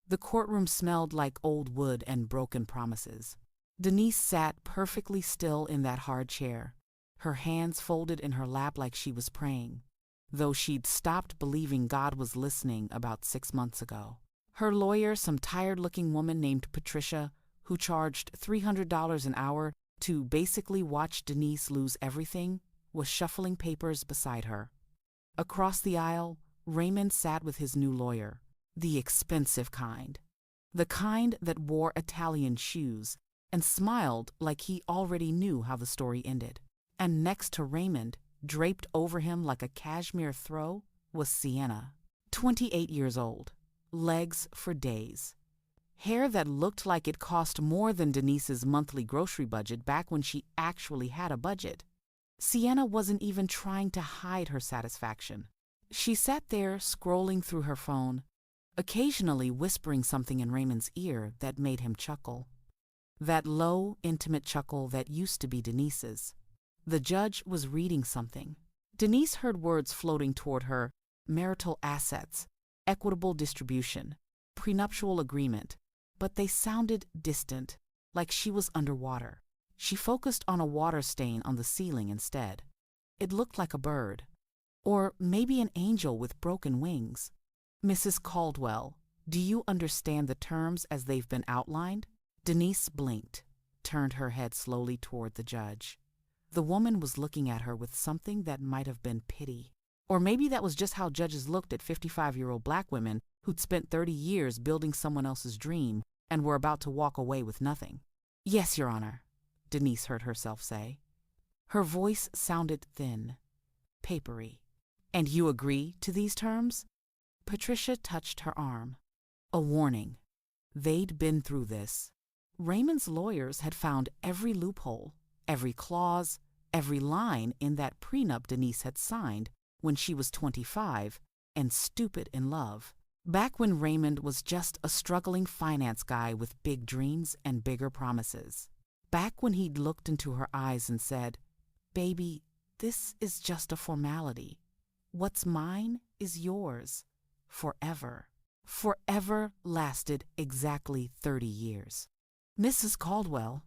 The courtroom smelled like old wood and broken promises. Denise sat perfectly still in that hard chair, her hands folded in her lap like she was praying, though she'd stopped believing God was listening about 6 months ago. Her lawyer, some tired-looking woman named Patricia, who charged $300 an hour to basically watch Denise lose everything, was shuffling papers beside her. Across the aisle, Raymond sat with his new lawyer, the expensive kind. The kind that wore Italian shoes and smiled like he already knew how the story ended. And next to Raymond, draped over him like a cashmere throw, was Sienna, 28 years old, legs for days, hair that looked like it cost more than Denise's monthly grocery budget back when she actually had a budget. Sienna wasn't even trying to hide her satisfaction. She sat there scrolling through her phone, occasionally whispering something in Raymond's ear that made him chuckle. That low, intimate chuckle that used to be Denise's. The judge was reading something. Denise heard words floating toward her: marital assets, equitable distribution, prenuptial agreement, but they sounded distant, like she was underwater. She focused on a water stain on the ceiling instead. It looked like a bird, or maybe an angel with broken wings. Mrs. Caldwell, do you understand the terms as they've been outlined? Denise blinked, turned her head slowly toward the judge. The woman was looking at her with something that might have been pity. Or maybe that was just how judges looked at 55-year-old black women who'd spent 30 years building someone else's dream and were about to walk away with nothing. Yes, Your Honor, Denise heard herself say. Her voice sounded thin, papery. And you agree to these terms? Patricia touched her arm. A warning. They'd been through this. Raymond's lawyers had found every loophole, every clause, every line in that prenup Denise had signed when she was 25 and stupid in love. Back when Raymond was just a struggling finance guy with big dreams and bigger promises. Back when he'd looked into her eyes and said, "Baby, this is just a formality. What's mine is yours. Forever." Forever lasted exactly 30 years. Mrs. Caldwell.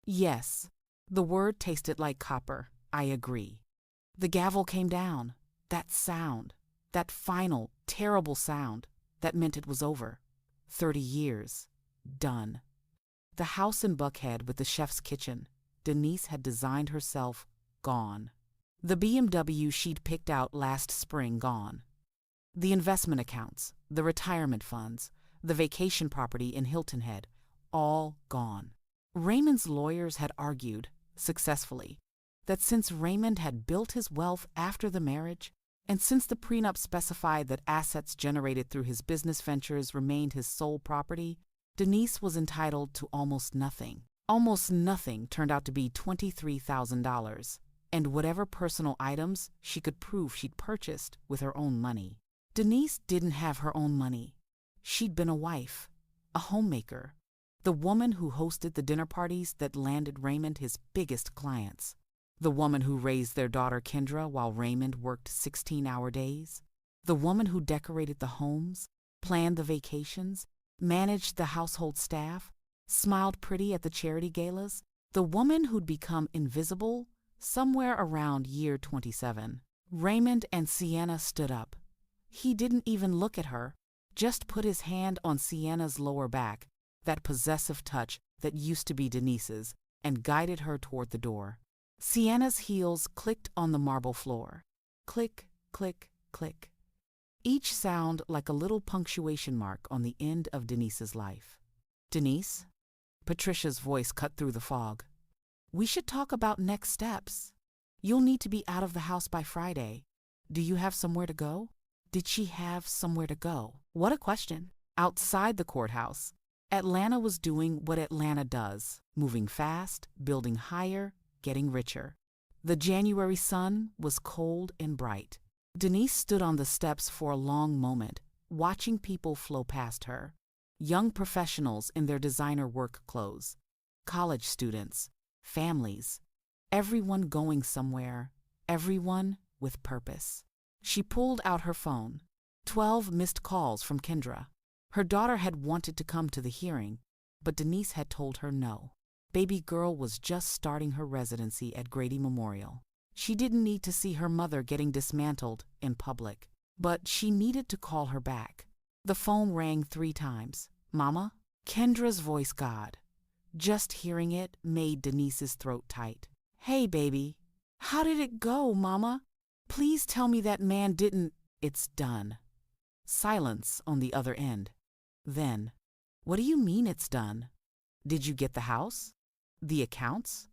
Yes, the word tasted like copper. I agree. The gavel came down. That sound, that final, terrible sound, that meant it was over. 30 years. Done. The house in Buckhead with the chef's kitchen, Denise had designed herself, gone. The BMW she'd picked out last spring, gone. The investment accounts, the retirement funds, the vacation property in Hilton Head, all gone. Raymond's lawyers had argued, successfully, that since Raymond had built his wealth after the marriage, and since the prenup specified that assets generated through his business ventures remained his sole property, Denise was entitled to almost nothing. Almost nothing turned out to be $23,000, and whatever personal items she could prove she'd purchased with her own money. Denise didn't have her own money. She'd been a wife, a homemaker, the woman who hosted the dinner parties that landed Raymond his biggest clients, the woman who raised their daughter Kendra while Raymond worked 16-hour days, the woman who decorated the homes, planned the vacations, managed the household staff, smiled pretty at the charity galas, the woman who'd become invisible somewhere around year 27. Raymond and Sienna stood up. He didn't even look at her, just put his hand on Sienna's lower back, that possessive touch that used to be Denise's, and guided her toward the door. Sienna's heels clicked on the marble floor. Click, click, click. Each sound like a little punctuation mark on the end of Denise's life. Denise? Patricia's voice cut through the fog. We should talk about next steps. You'll need to be out of the house by Friday. Do you have somewhere to go? Did she have somewhere to go? What a question. Outside the courthouse, Atlanta was doing what Atlanta does, moving fast, building higher, getting richer. The January sun was cold and bright. Denise stood on the steps for a long moment, watching people flow past her. Young professionals in their designer work clothes, college students, families, everyone going somewhere, everyone with purpose. She pulled out her phone. 12 missed calls from Kendra. Her daughter had wanted to come to the hearing, but Denise had told her no. Baby girl was just starting her residency at Grady Memorial. She didn't need to see her mother getting dismantled in public, but she needed to call her back. The phone rang 3 times. "Mama?" Kendra's voice, God. Just hearing it made Denise's throat tight. "Hey, baby. How did it go, Mama? Please tell me that man didn't—" "It's done." Silence on the other end. Then, "What do you mean it's done? Did you get the house? The accounts?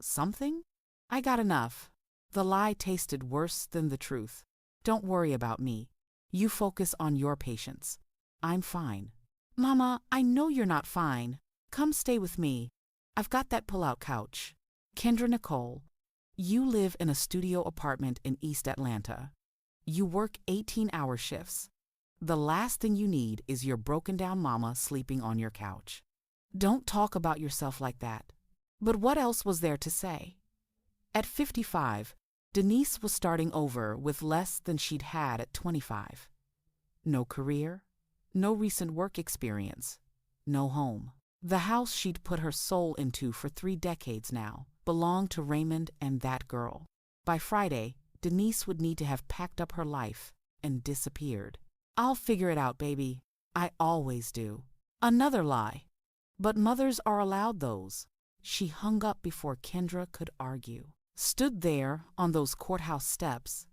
Something?" "I got enough." The lie tasted worse than the truth. "Don't worry about me. You focus on your patients. I'm fine." "Mama, I know you're not fine. Come stay with me. I've got that pull-out couch." "Kendra Nicole, you live in a studio apartment in East Atlanta. You work 18-hour shifts. The last thing you need is your broken-down mama sleeping on your couch. Don't talk about yourself like that." But what else was there to say? At 55, Denise was starting over with less than she'd had at 25. No career, no recent work experience, no home. The house she'd put her soul into for 3 decades now belonged to Raymond and that girl. By Friday, Denise would need to have packed up her life and disappeared. "I'll figure it out, baby. I always do." Another lie. But mothers are allowed those. She hung up before Kendra could argue. Stood there on those courthouse steps,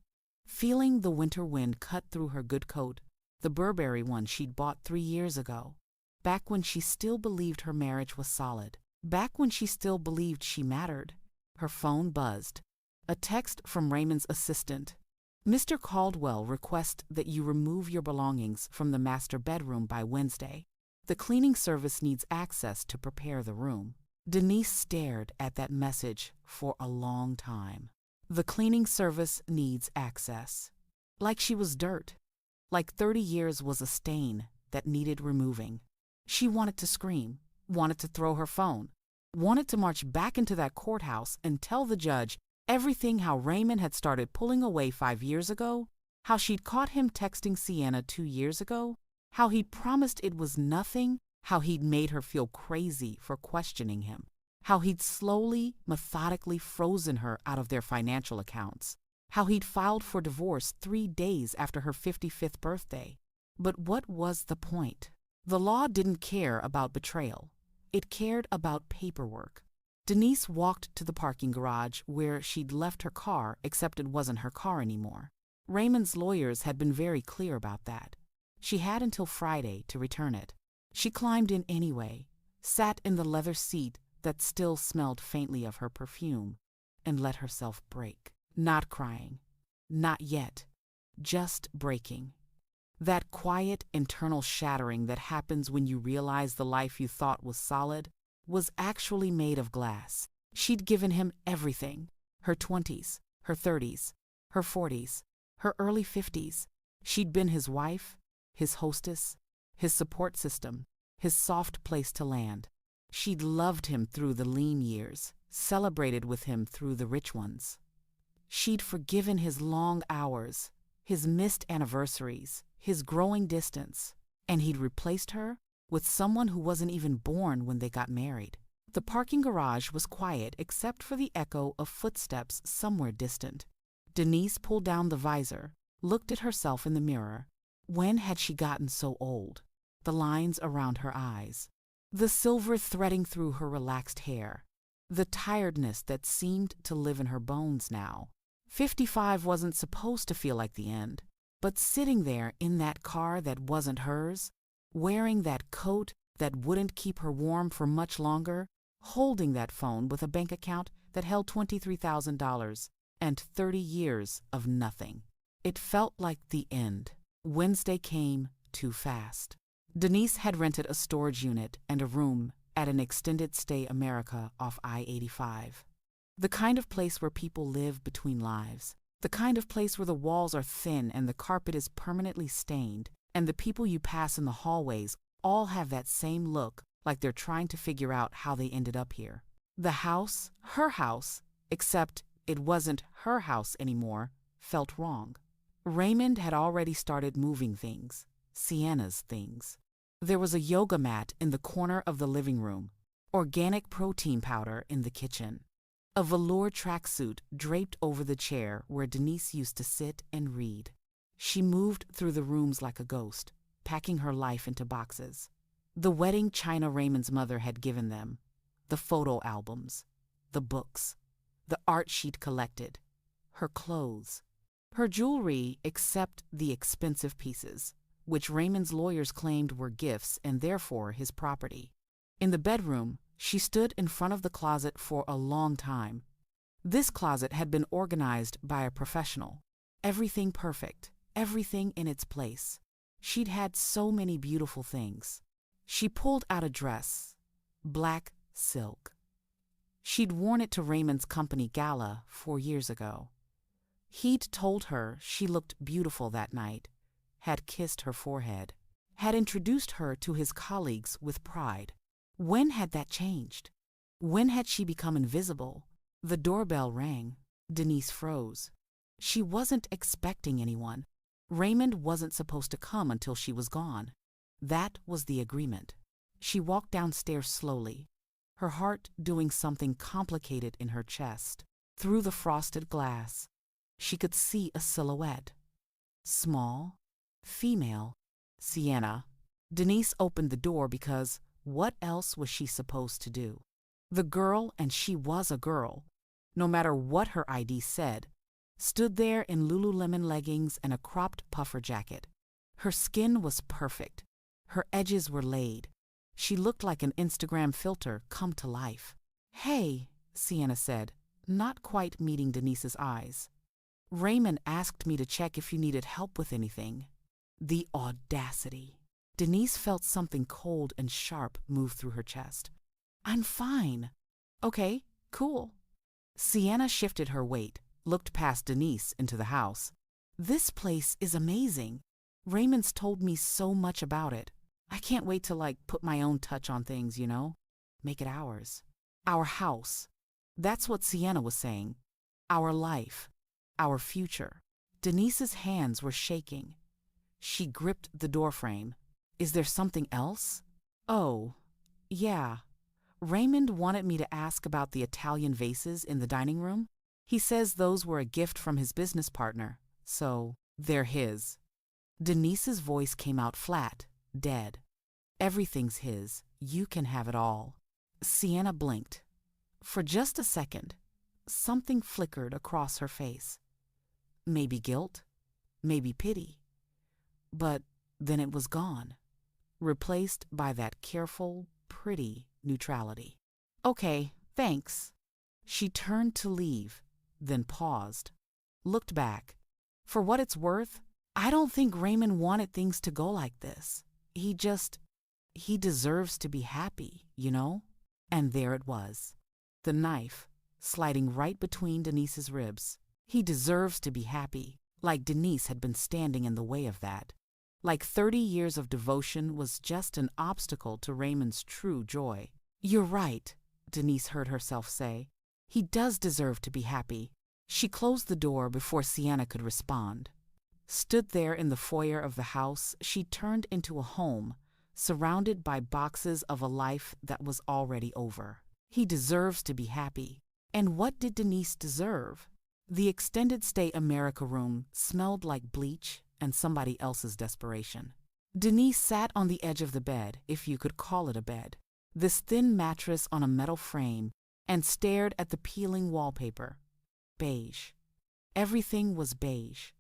feeling the winter wind cut through her good coat, the Burberry one she'd bought 3 years ago. Back when she still believed her marriage was solid. Back when she still believed she mattered. Her phone buzzed. A text from Raymond's assistant. "Mr. Caldwell requests that you remove your belongings from the master bedroom by Wednesday. The cleaning service needs access to prepare the room." Denise stared at that message for a long time. The cleaning service needs access. Like she was dirt. Like 30 years was a stain that needed removing. She wanted to scream, wanted to throw her phone, wanted to march back into that courthouse and tell the judge everything: how Raymond had started pulling away 5 years ago, how she'd caught him texting Sienna 2 years ago, how he'd promised it was nothing, how he'd made her feel crazy for questioning him, how he'd slowly, methodically frozen her out of their financial accounts, how he'd filed for divorce 3 days after her 55th birthday. But what was the point? The law didn't care about betrayal. It cared about paperwork. Denise walked to the parking garage where she'd left her car, except it wasn't her car anymore. Raymond's lawyers had been very clear about that. She had until Friday to return it. She climbed in anyway, sat in the leather seat that still smelled faintly of her perfume, and let herself break. Not crying. Not yet. Just breaking. That quiet internal shattering that happens when you realize the life you thought was solid was actually made of glass. She'd given him everything. Her 20s, her 30s, her 40s, her early 50s. She'd been his wife, his hostess, his support system, his soft place to land. She'd loved him through the lean years, celebrated with him through the rich ones. She'd forgiven his long hours, his missed anniversaries, his growing distance, and he'd replaced her with someone who wasn't even born when they got married. The parking garage was quiet except for the echo of footsteps somewhere distant. Denise pulled down the visor, looked at herself in the mirror. When had she gotten so old? The lines around her eyes, the silver threading through her relaxed hair, the tiredness that seemed to live in her bones now. 55 wasn't supposed to feel like the end, but sitting there in that car that wasn't hers, wearing that coat that wouldn't keep her warm for much longer, holding that phone with a bank account that held $23,000 and 30 years of nothing. It felt like the end. Wednesday came too fast. Denise had rented a storage unit and a room at an extended stay America off I-85. The kind of place where people live between lives. The kind of place where the walls are thin and the carpet is permanently stained, and the people you pass in the hallways all have that same look, like they're trying to figure out how they ended up here. The house, her house, except it wasn't her house anymore, felt wrong. Raymond had already started moving things, Sienna's things. There was a yoga mat in the corner of the living room, organic protein powder in the kitchen, a velour tracksuit draped over the chair where Denise used to sit and read. She moved through the rooms like a ghost, packing her life into boxes. The wedding china Raymond's mother had given them, the photo albums, the books, the art she'd collected, her clothes, her jewelry except the expensive pieces, which Raymond's lawyers claimed were gifts and therefore his property. In the bedroom, she stood in front of the closet for a long time. This closet had been organized by a professional. Everything perfect, everything in its place. She'd had so many beautiful things. She pulled out a dress, black silk. She'd worn it to Raymond's company gala 4 years ago. He'd told her she looked beautiful that night, had kissed her forehead, had introduced her to his colleagues with pride. When had that changed? When had she become invisible? The doorbell rang. Denise froze. She wasn't expecting anyone. Raymond wasn't supposed to come until she was gone. That was the agreement. She walked downstairs slowly, her heart doing something complicated in her chest. Through the frosted glass, she could see a silhouette. Small, female, Sienna. Denise opened the door because what else was she supposed to do? The girl, and she was a girl, no matter what her ID said, stood there in Lululemon leggings and a cropped puffer jacket. Her skin was perfect. Her edges were laid. She looked like an Instagram filter come to life. "Hey," Sienna said, not quite meeting Denise's eyes. "Raymond asked me to check if you needed help with anything." The audacity. Denise felt something cold and sharp move through her chest. "I'm fine." "Okay, cool." Sienna shifted her weight, looked past Denise into the house. "This place is amazing. Raymond's told me so much about it. I can't wait to put my own touch on things, you know? Make it ours. Our house." That's what Sienna was saying. Our life. Our future. Denise's hands were shaking. She gripped the doorframe. "Is there something else?" "Oh, yeah. Raymond wanted me to ask about the Italian vases in the dining room. He says those were a gift from his business partner, so they're his." Denise's voice came out flat, dead. "Everything's his. You can have it all." Sienna blinked. For just a second, something flickered across her face. Maybe guilt, maybe pity. But then it was gone, replaced by that careful, pretty neutrality. "Okay, thanks." She turned to leave, then paused, looked back. "For what it's worth, I don't think Raymond wanted things to go like this. He deserves to be happy, you know?" And there it was. The knife, sliding right between Denise's ribs. He deserves to be happy, like Denise had been standing in the way of that. Like 30 years of devotion was just an obstacle to Raymond's true joy. "You're right," Denise heard herself say. "He does deserve to be happy." She closed the door before Sienna could respond. Stood there in the foyer of the house she turned into a home, surrounded by boxes of a life that was already over. He deserves to be happy. And what did Denise deserve? The extended stay America room smelled like bleach and somebody else's desperation. Denise sat on the edge of the bed, if you could call it a bed, this thin mattress on a metal frame, and stared at the peeling wallpaper. Beige. Everything was beige.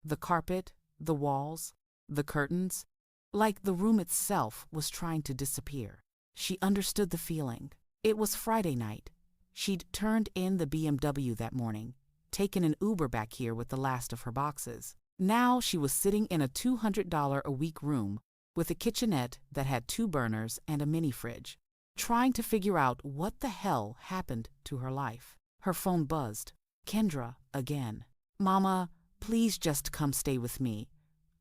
The carpet, the walls, the curtains, like the room itself was trying to disappear. She understood the feeling. It was Friday night. She'd turned in the BMW that morning, taken an Uber back here with the last of her boxes. Now she was sitting in a $200 a week room with a kitchenette that had 2 burners and a mini fridge, trying to figure out what the hell happened to her life. Her phone buzzed. Kendra again. "Mama, please just come stay with me.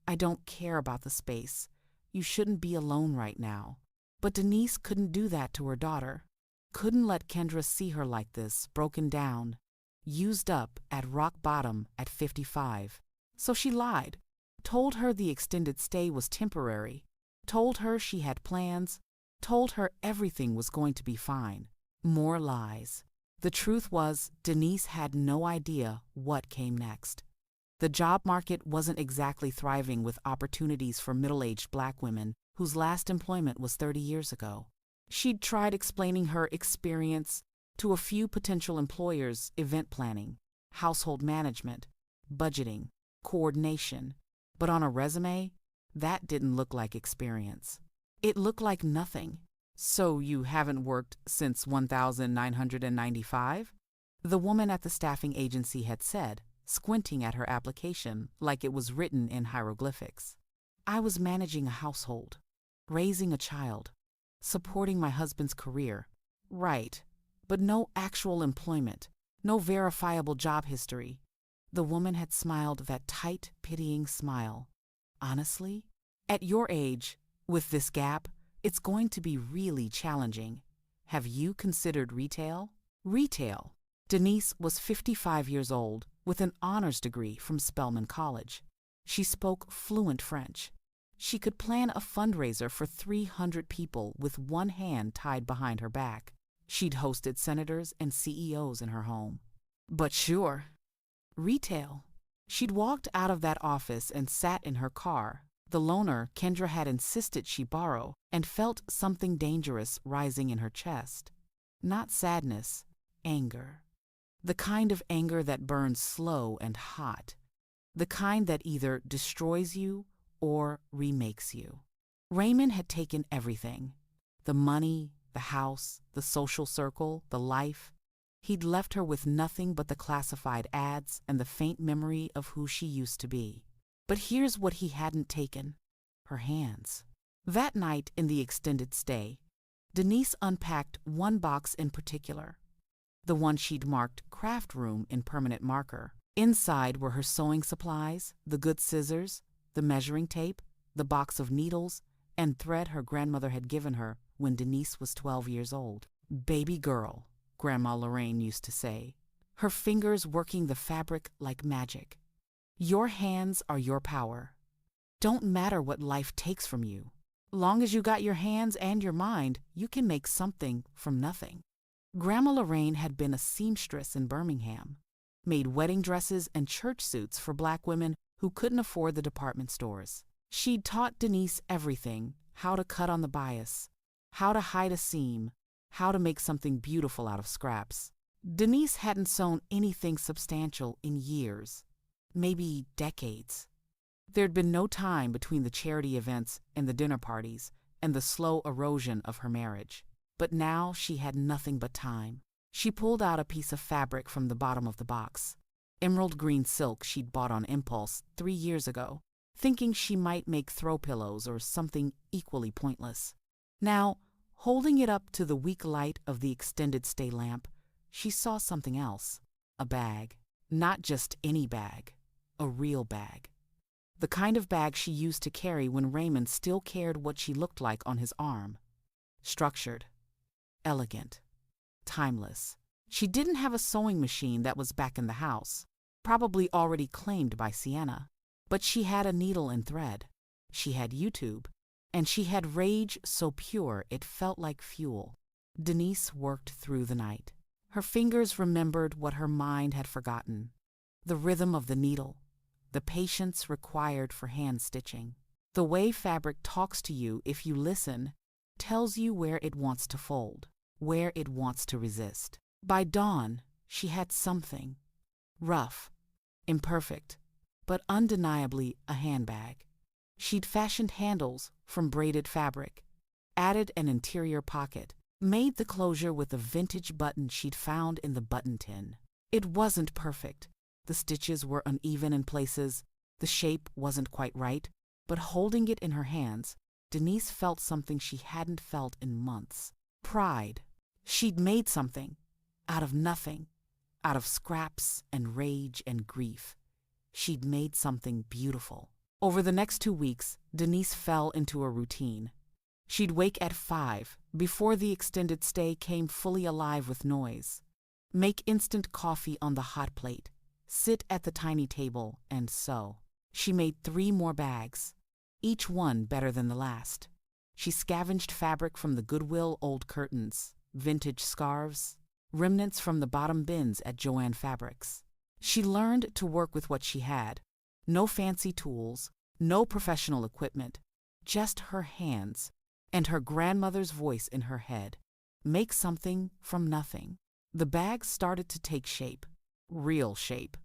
I don't care about the space. You shouldn't be alone right now." But Denise couldn't do that to her daughter. Couldn't let Kendra see her like this, broken down, used up at rock bottom at 55. So she lied, told her the extended stay was temporary, told her she had plans, told her everything was going to be fine. More lies. The truth was, Denise had no idea what came next. The job market wasn't exactly thriving with opportunities for middle-aged Black women whose last employment was 30 years ago. She'd tried explaining her experience to a few potential employers: event planning, household management, budgeting, coordination. But on a resume, that didn't look like experience. It looked like nothing. "So you haven't worked since 1995? The woman at the staffing agency had said, squinting at her application like it was written in hieroglyphics. "I was managing a household, raising a child, supporting my husband's career." "Right, but no actual employment, no verifiable job history." The woman had smiled that tight, pitying smile. "Honestly, at your age, with this gap, it's going to be really challenging. Have you considered retail?" Retail. Denise was 55 years old with an honors degree from Spelman College. She spoke fluent French. She could plan a fundraiser for 300 people with one hand tied behind her back. She'd hosted senators and CEOs in her home. But sure, retail. She'd walked out of that office and sat in her car. The loaner Kendra had insisted she borrow, and felt something dangerous rising in her chest. Not sadness, anger. The kind of anger that burns slow and hot. The kind that either destroys you or remakes you. Raymond had taken everything. The money, the house, the social circle, the life. He'd left her with nothing but the classified ads and the faint memory of who she used to be. But here's what he hadn't taken: her hands. That night in the extended stay, Denise unpacked one box in particular, the one she'd marked craft room in permanent marker. Inside were her sewing supplies, the good scissors, the measuring tape, the box of needles, and thread her grandmother had given her when Denise was 12 years old. "Baby girl," Grandma Lorraine used to say, her fingers working the fabric like magic. "Your hands are your power. Don't matter what life takes from you. Long as you got your hands and your mind, you can make something from nothing." Grandma Lorraine had been a seamstress in Birmingham, made wedding dresses and church suits for Black women who couldn't afford the department stores. She'd taught Denise everything: how to cut on the bias, how to hide a seam, how to make something beautiful out of scraps. Denise hadn't sewn anything substantial in years, maybe decades. There'd been no time between the charity events and the dinner parties and the slow erosion of her marriage. But now she had nothing but time. She pulled out a piece of fabric from the bottom of the box, emerald green silk she'd bought on impulse 3 years ago, thinking she might make throw pillows or something equally pointless. Now, holding it up to the weak light of the extended stay lamp, she saw something else: a bag. Not just any bag, a real bag. The kind of bag she used to carry when Raymond still cared what she looked like on his arm. Structured, elegant, timeless. She didn't have a sewing machine that was back in the house, probably already claimed by Sienna, but she had a needle and thread. She had YouTube, and she had rage so pure it felt like fuel. Denise worked through the night. Her fingers remembered what her mind had forgotten: the rhythm of the needle, the patience required for hand stitching. The way fabric talks to you if you listen, tells you where it wants to fold, where it wants to resist. By dawn, she had something: rough, imperfect, but undeniably a handbag. She'd fashioned handles from braided fabric, added an interior pocket, made the closure with a vintage button she'd found in the button tin. It wasn't perfect. The stitches were uneven in places, the shape wasn't quite right, but holding it in her hands, Denise felt something she hadn't felt in months: pride. She'd made something out of nothing, out of scraps and rage and grief. She'd made something beautiful. Over the next 2 weeks, Denise fell into a routine. She'd wake at 5, before the extended stay came fully alive with noise, make instant coffee on the hot plate, sit at the tiny table, and sew. She made 3 more bags, each one better than the last. She scavenged fabric from the Goodwill old curtains, vintage scarves, remnants from the bottom bins at Joann Fabrics. She learned to work with what she had. No fancy tools, no professional equipment, just her hands and her grandmother's voice in her head. Make something from nothing. The bags started to take shape, real shape.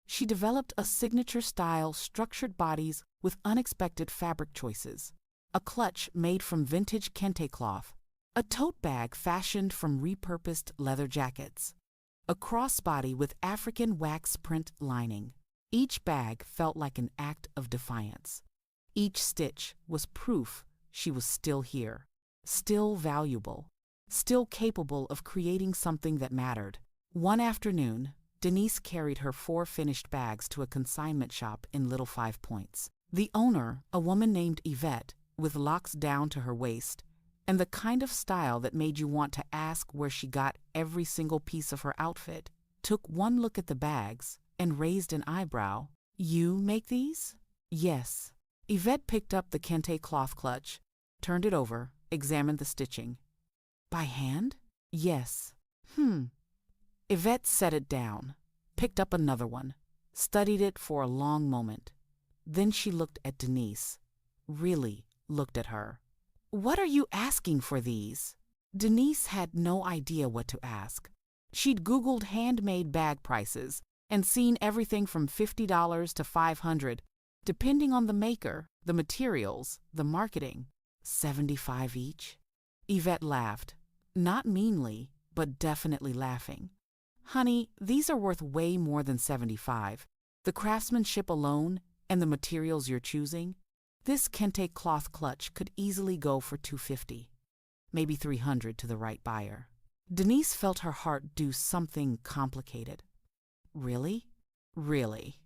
She developed a signature-style structured bodies with unexpected fabric choices. A clutch made from vintage kente cloth. A tote bag fashioned from repurposed leather jackets. A crossbody with African wax print lining. Each bag felt like an act of defiance. Each stitch was proof she was still here, still valuable, still capable of creating something that mattered. One afternoon, Denise carried her 4 finished bags to a consignment shop in Little Five Points. The owner, a woman named Yvette, with locks down to her waist, and the kind of style that made you want to ask where she got every single piece of her outfit, took one look at the bags and raised an eyebrow. "You make these?" "Yes." Yvette picked up the kente cloth clutch, turned it over, examined the stitching. "By hand?" "Yes." Yvette set it down, picked up another one, studied it for a long moment. Then she looked at Denise, really looked at her. "What are you asking for these?" Denise had no idea what to ask. She'd Googled handmade bag prices and seen everything from $50 to $500, depending on the maker, the materials, the marketing. 75 each? Yvette laughed, not meanly, but definitely laughing. "Honey, these are worth way more than 75. The craftsmanship alone and the materials you're choosing. This kente cloth clutch could easily go for $250, maybe $300 to the right buyer." Denise felt her heart do something complicated. "Really?" "Really."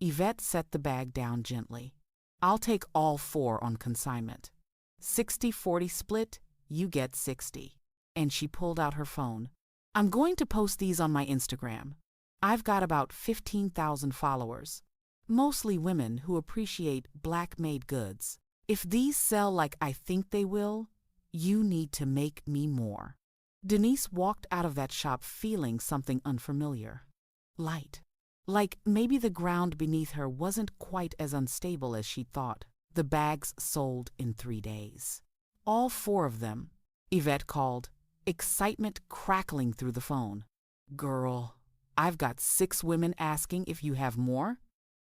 Yvette set the bag down gently. "I'll take all 4 on consignment. 60-40 split, you get 60. And she pulled out her phone. "I'm going to post these on my Instagram. I've got about 15,000 followers. Mostly women who appreciate Black-made goods. If these sell like I think they will, you need to make me more." Denise walked out of that shop feeling something unfamiliar. Light. Like maybe the ground beneath her wasn't quite as unstable as she'd thought. The bags sold in 3 days. All 4 of them. Yvette called, excitement crackling through the phone. "Girl, I've got 6 women asking if you have more.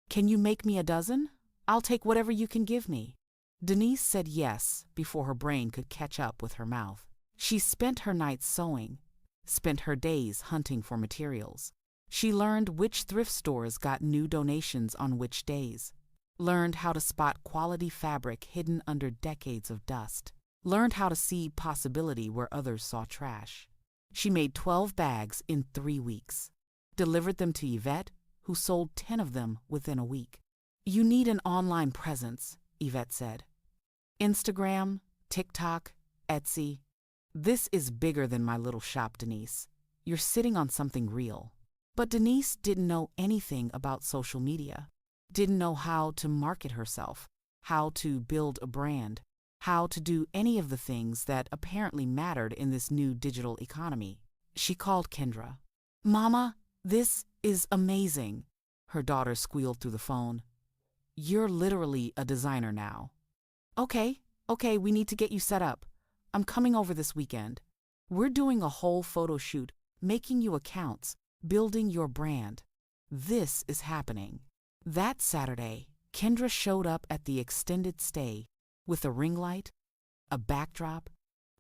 Can you make me a dozen? I'll take whatever you can give me." Denise said yes before her brain could catch up with her mouth. She spent her nights sewing, spent her days hunting for materials. She learned which thrift stores got new donations on which days, learned how to spot quality fabric hidden under decades of dust, learned how to see possibility where others saw trash. She made 12 bags in 3 weeks, delivered them to Yvette, who sold 10 of them within a week. "You need an online presence," Yvette said. "Instagram, TikTok, Etsy. This is bigger than my little shop, Denise. You're sitting on something real." But Denise didn't know anything about social media, didn't know how to market herself, how to build a brand, how to do any of the things that apparently mattered in this new digital economy. She called Kendra. "Mama, this is amazing," her daughter squealed through the phone. "You're literally a designer now." Okay, we need to get you set up. I'm coming over this weekend. We're doing a whole photo shoot, making you accounts, building your brand. This is happening." That Saturday, Kendra showed up at the extended stay with a ring light, a backdrop,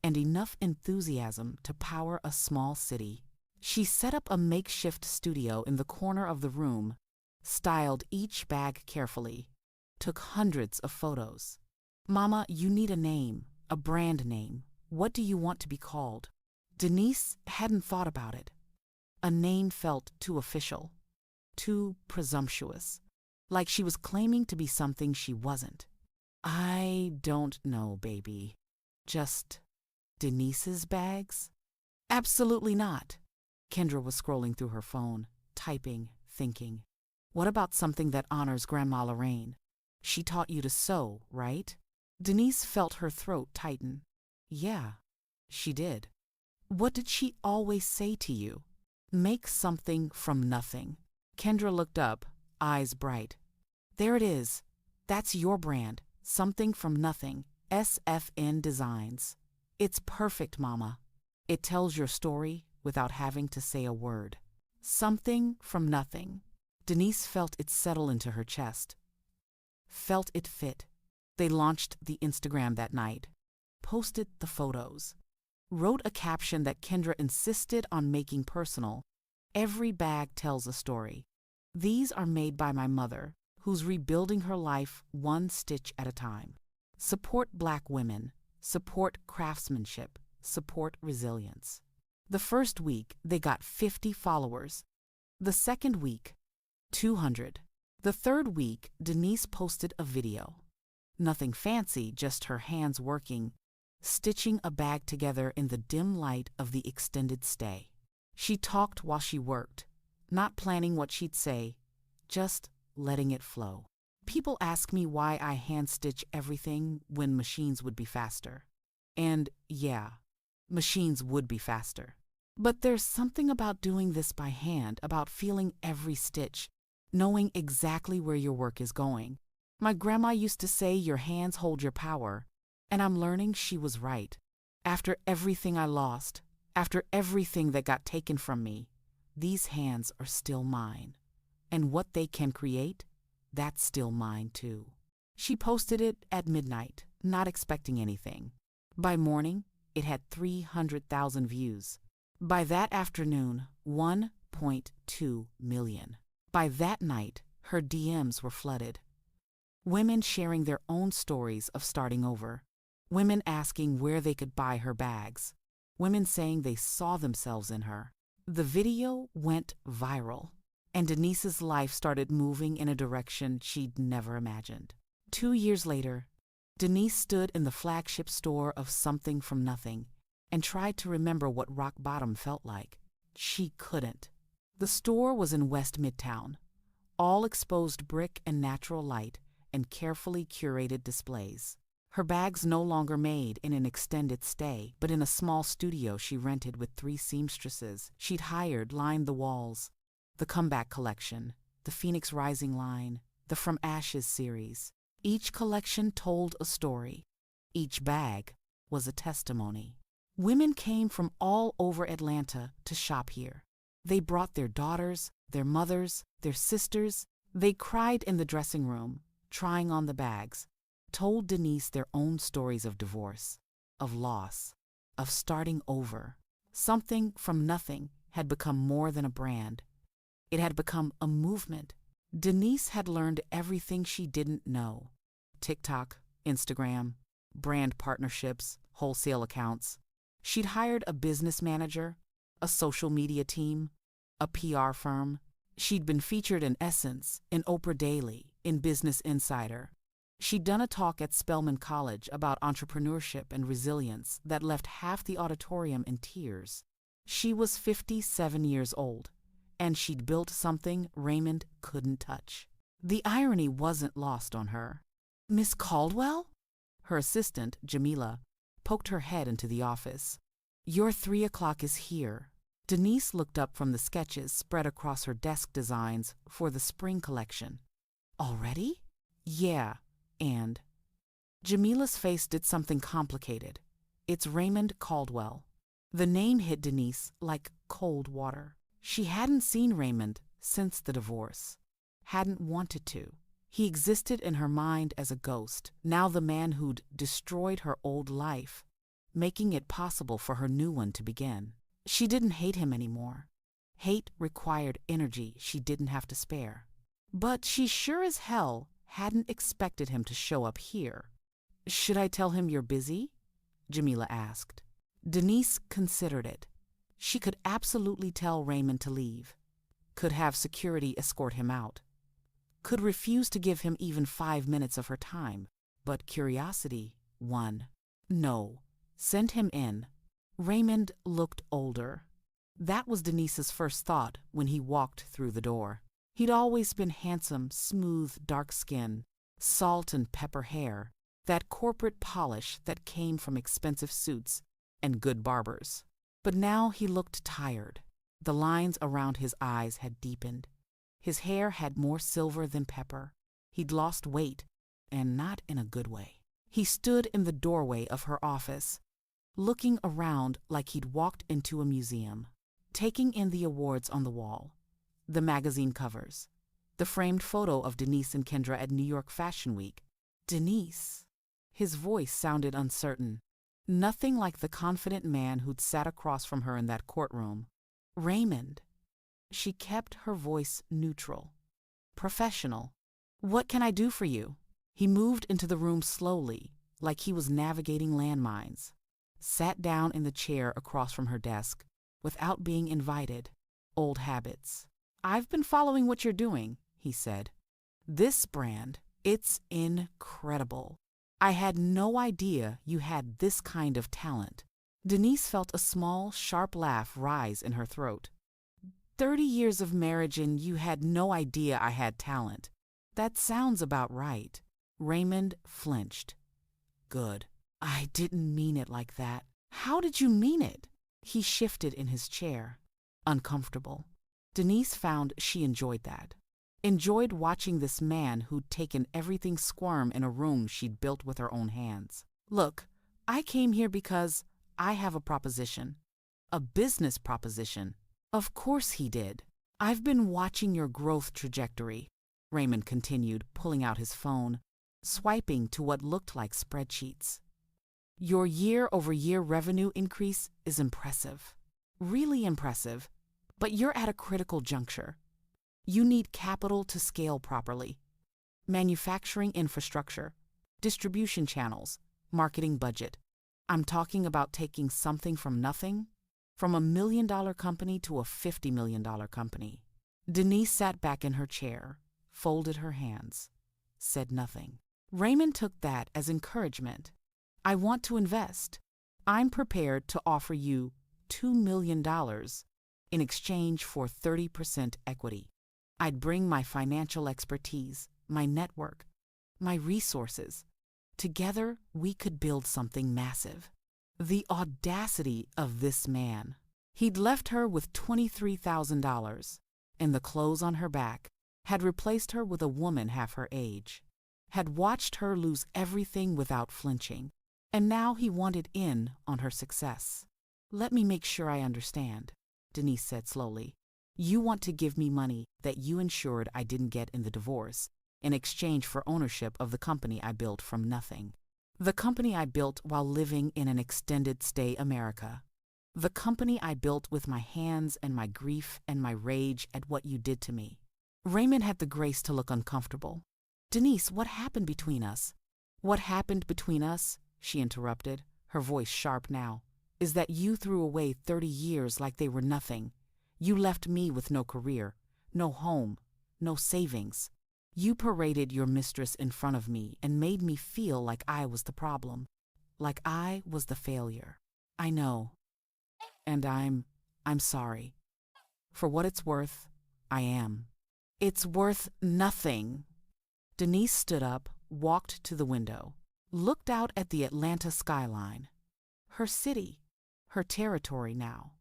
and enough enthusiasm to power a small city. She set up a makeshift studio in the corner of the room, styled each bag carefully, took hundreds of photos. "Mama, you need a name, a brand name. What do you want to be called?" Denise hadn't thought about it. A name felt too official, too presumptuous, like she was claiming to be something she wasn't. "I don't know, baby. Just Denise's bags?" "Absolutely not." Kendra was scrolling through her phone, typing, thinking. "What about something that honors Grandma Lorraine? She taught you to sew, right?" Denise felt her throat tighten. Yeah, she did. What did she always say to you? Make something from nothing. Kendra looked up, eyes bright. There it is. That's your brand. Something from nothing. SFN Designs. It's perfect, Mama. It tells your story without having to say a word. Something from nothing. Denise felt it settle into her chest. Felt it fit. They launched the Instagram that night. Posted the photos. Wrote a caption that Kendra insisted on making personal. Every bag tells a story. These are made by my mother, who's rebuilding her life one stitch at a time. Support Black women. Support craftsmanship. Support resilience. The first week, they got 50 followers. The second week, 200. The third week, Denise posted a video. Nothing fancy, just her hands working, stitching a bag together in the dim light of the extended stay. She talked while she worked, not planning what she'd say, just letting it flow. People ask me why I hand-stitch everything when machines would be faster. And yeah, machines would be faster. But there's something about doing this by hand, about feeling every stitch, knowing exactly where your work is going. My grandma used to say your hands hold your power, and I'm learning she was right. After everything I lost, after everything that got taken from me, these hands are still mine. And what they can create, that's still mine too. She posted it at midnight, not expecting anything. By morning, it had 300,000 views. By that afternoon, 1.2 million. By that night, her DMs were flooded. Women sharing their own stories of starting over. Women asking where they could buy her bags. Women saying they saw themselves in her. The video went viral, and Denise's life started moving in a direction she'd never imagined. 2 years later, Denise stood in the flagship store of Something from Nothing and tried to remember what rock bottom felt like. She couldn't. The store was in West Midtown, all exposed brick and natural light and carefully curated displays. Her bags no longer made in an extended stay, but in a small studio she rented with 3 seamstresses she'd hired lined the walls. The Comeback Collection, the Phoenix Rising line, the From Ashes series. Each collection told a story. Each bag was a testimony. Women came from all over Atlanta to shop here. They brought their daughters, their mothers, their sisters. They cried in the dressing room, trying on the bags, told Denise their own stories of divorce, of loss, of starting over. Something from Nothing had become more than a brand. It had become a movement. Denise had learned everything she didn't know. TikTok, Instagram, brand partnerships, wholesale accounts. She'd hired a business manager, a social media team, a PR firm. She'd been featured in Essence, in Oprah Daily, in Business Insider. She'd done a talk at Spelman College about entrepreneurship and resilience that left half the auditorium in tears. She was 57 years old, and she'd built something Raymond couldn't touch. The irony wasn't lost on her. Miss Caldwell? Her assistant, Jamila, poked her head into the office. Your 3 o'clock is here. Denise looked up from the sketches spread across her desk designs for the spring collection. Already? Yeah, and Jamila's face did something complicated. It's Raymond Caldwell. The name hit Denise like cold water. She hadn't seen Raymond since the divorce. Hadn't wanted to. He existed in her mind as a ghost, now the man who'd destroyed her old life, making it possible for her new one to begin. She didn't hate him anymore. Hate required energy she didn't have to spare. But she sure as hell hadn't expected him to show up here. Should I tell him you're busy? Jamila asked. Denise considered it. She could absolutely tell Raymond to leave. Could have security escort him out. Could refuse to give him even 5 minutes of her time. But curiosity won. No. Send him in. Raymond looked older. That was Denise's first thought when he walked through the door. He'd always been handsome, smooth, dark skin, salt and pepper hair. that corporate polish that came from expensive suits and good barbers. But now he looked tired. The lines around his eyes had deepened. His hair had more silver than pepper. He'd lost weight, and not in a good way. He stood in the doorway of her office, looking around like he'd walked into a museum, taking in the awards on the wall, the magazine covers, the framed photo of Denise and Kendra at New York Fashion Week. Denise. His voice sounded uncertain, nothing like the confident man who'd sat across from her in that courtroom. Raymond. She kept her voice neutral, professional. What can I do for you? He moved into the room slowly, like he was navigating landmines, sat down in the chair across from her desk, without being invited. Old habits. I've been following what you're doing, he said. This brand, it's incredible. I had no idea you had this kind of talent. Denise felt a small, sharp laugh rise in her throat. 30 years of marriage and you had no idea I had talent. That sounds about right. Raymond flinched. Good. I didn't mean it like that. How did you mean it? He shifted in his chair, uncomfortable. Denise found she enjoyed that. Enjoyed watching this man who'd taken everything squirm in a room she'd built with her own hands. Look, I came here because I have a proposition. A business proposition. Of course he did. I've been watching your growth trajectory, Raymond continued, pulling out his phone, swiping to what looked like spreadsheets. Your year-over-year revenue increase is impressive. Really impressive. But you're at a critical juncture. You need capital to scale properly. Manufacturing infrastructure, distribution channels, marketing budget. I'm talking about taking something from nothing, from $1 million company to a $50 million company. Denise sat back in her chair, folded her hands, said nothing. Raymond took that as encouragement. I want to invest. I'm prepared to offer you $2 million in exchange for 30% equity. I'd bring my financial expertise, my network, my resources. Together, we could build something massive. The audacity of this man. He'd left her with $23,000, and the clothes on her back, had replaced her with a woman half her age, had watched her lose everything without flinching, and now he wanted in on her success. Let me make sure I understand, Denise said slowly. You want to give me money that you ensured I didn't get in the divorce in exchange for ownership of the company I built from nothing. The company I built while living in an extended stay America. The company I built with my hands and my grief and my rage at what you did to me. Raymond had the grace to look uncomfortable. Denise, what happened between us? What happened between us, she interrupted, her voice sharp now, is that you threw away 30 years like they were nothing. You left me with no career, no home, no savings. You paraded your mistress in front of me and made me feel like I was the problem, like I was the failure. I know. And I'm sorry. For what it's worth, I am. It's worth nothing. Denise stood up, walked to the window, looked out at the Atlanta skyline. Her city, her territory now.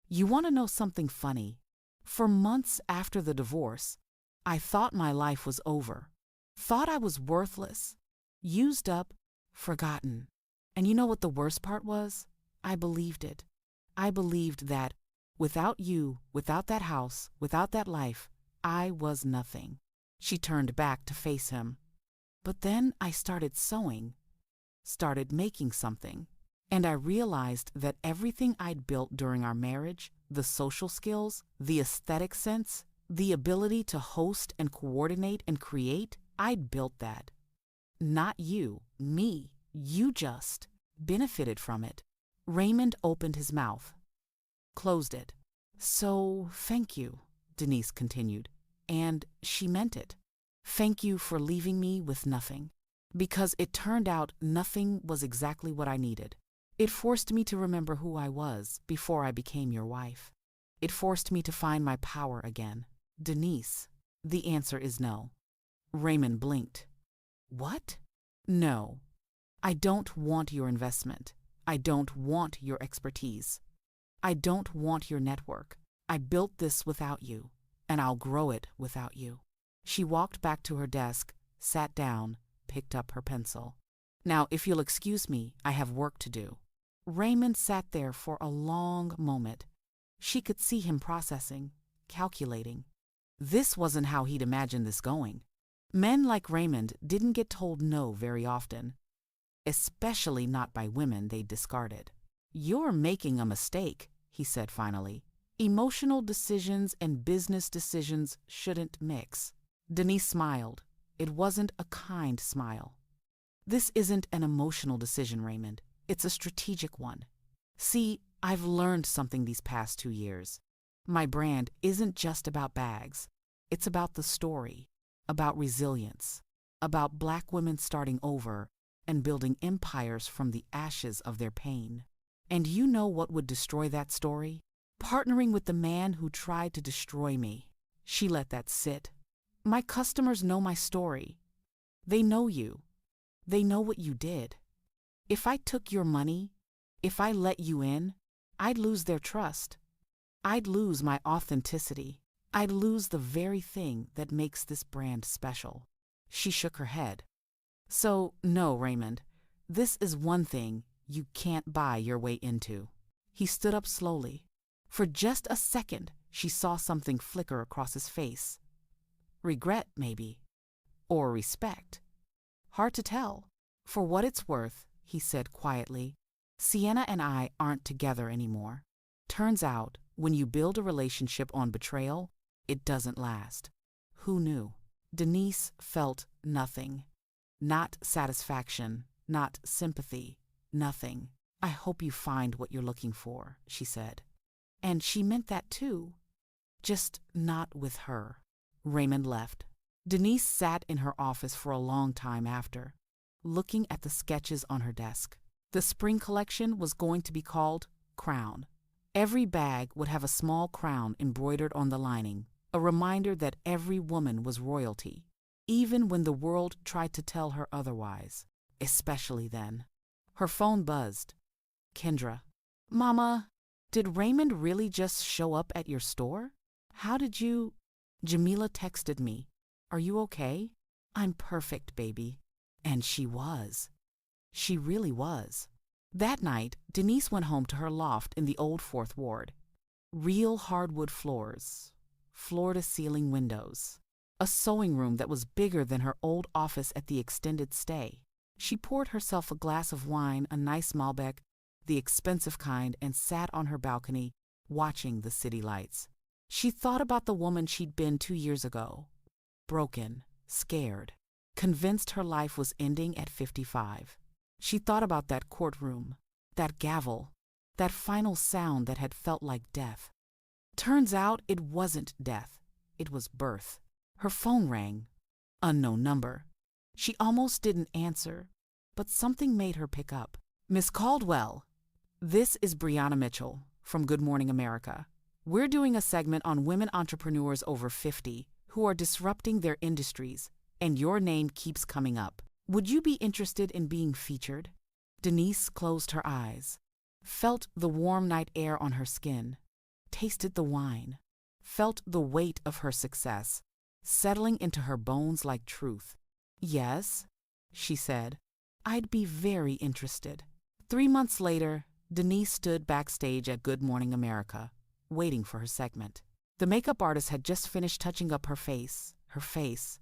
You want to know something funny? For months after the divorce, I thought my life was over. Thought I was worthless. Used up, forgotten. And you know what the worst part was? I believed it. I believed that, without you, without that house, without that life, I was nothing. She turned back to face him. But then I started sewing, started making something. And I realized that everything I'd built during our marriage, the social skills, the aesthetic sense, the ability to host and coordinate and create, I'd built that. Not you, me. You just benefited from it. Raymond opened his mouth, closed it. So, thank you, Denise continued. And she meant it. Thank you for leaving me with nothing. Because it turned out nothing was exactly what I needed. It forced me to remember who I was before I became your wife. It forced me to find my power again. Denise, the answer is no. Raymond blinked. What? No. I don't want your investment. I don't want your expertise. I don't want your network. I built this without you, and I'll grow it without you. She walked back to her desk, sat down, picked up her pencil. Now, if you'll excuse me, I have work to do. Raymond sat there for a long moment. She could see him processing, calculating. This wasn't how he'd imagined this going. Men like Raymond didn't get told no very often, especially not by women they discarded. You're making a mistake, he said finally. Emotional decisions and business decisions shouldn't mix. Denise smiled. It wasn't a kind smile. This isn't an emotional decision, Raymond. It's a strategic one. See, I've learned something these past 2 years. My brand isn't just about bags. It's about the story, about resilience, about Black women starting over and building empires from the ashes of their pain. And you know what would destroy that story? Partnering with the man who tried to destroy me. She let that sit. My customers know my story. They know you. They know what you did. If I took your money, if I let you in, I'd lose their trust. I'd lose my authenticity. I'd lose the very thing that makes this brand special. She shook her head. So, no, Raymond, this is one thing you can't buy your way into. He stood up slowly. For just a second, she saw something flicker across his face. Regret, maybe. Or respect. Hard to tell. For what it's worth, he said quietly, Sienna and I aren't together anymore. Turns out, when you build a relationship on betrayal, it doesn't last. Who knew? Denise felt nothing. Not satisfaction, not sympathy, nothing. I hope you find what you're looking for, she said. And she meant that too. Just not with her. Raymond left. Denise sat in her office for a long time after, looking at the sketches on her desk. The spring collection was going to be called Crown. Every bag would have a small crown embroidered on the lining, a reminder that every woman was royalty, even when the world tried to tell her otherwise, especially then. Her phone buzzed. Kendra. Mama, did Raymond really just show up at your store? How did you... Jamila texted me. Are you okay? I'm perfect, baby. And she was. She really was. That night, Denise went home to her loft in the old Fourth Ward. Real hardwood floors, floor-to-ceiling windows, a sewing room that was bigger than her old office at the extended stay. She poured herself a glass of wine, a nice Malbec, the expensive kind, and sat on her balcony, watching the city lights. She thought about the woman she'd been 2 years ago. Broken, scared, convinced her life was ending at 55. She thought about that courtroom, that gavel, that final sound that had felt like death. Turns out it wasn't death. It was birth. Her phone rang. Unknown number. She almost didn't answer, but something made her pick up. Miss Caldwell, this is Brianna Mitchell from Good Morning America. We're doing a segment on women entrepreneurs over 50 who are disrupting their industries, and your name keeps coming up. Would you be interested in being featured? Denise closed her eyes, felt the warm night air on her skin, tasted the wine, felt the weight of her success, settling into her bones like truth. Yes, she said, I'd be very interested. 3 months later, Denise stood backstage at Good Morning America, waiting for her segment. The makeup artist had just finished touching up her face,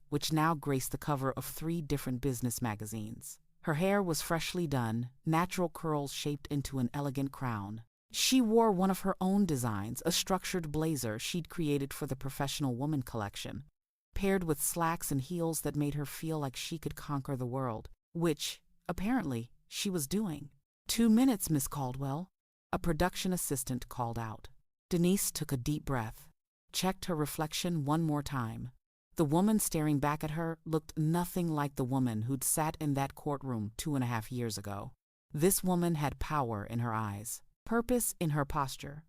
which now graced the cover of 3 different business magazines. Her hair was freshly done, natural curls shaped into an elegant crown. She wore one of her own designs, a structured blazer she'd created for the Professional Woman collection, paired with slacks and heels that made her feel like she could conquer the world, which, apparently, she was doing. 2 minutes, Miss Caldwell, a production assistant called out. Denise took a deep breath, checked her reflection one more time. The woman staring back at her looked nothing like the woman who'd sat in that courtroom 2.5 years ago. This woman had power in her eyes, purpose in her posture.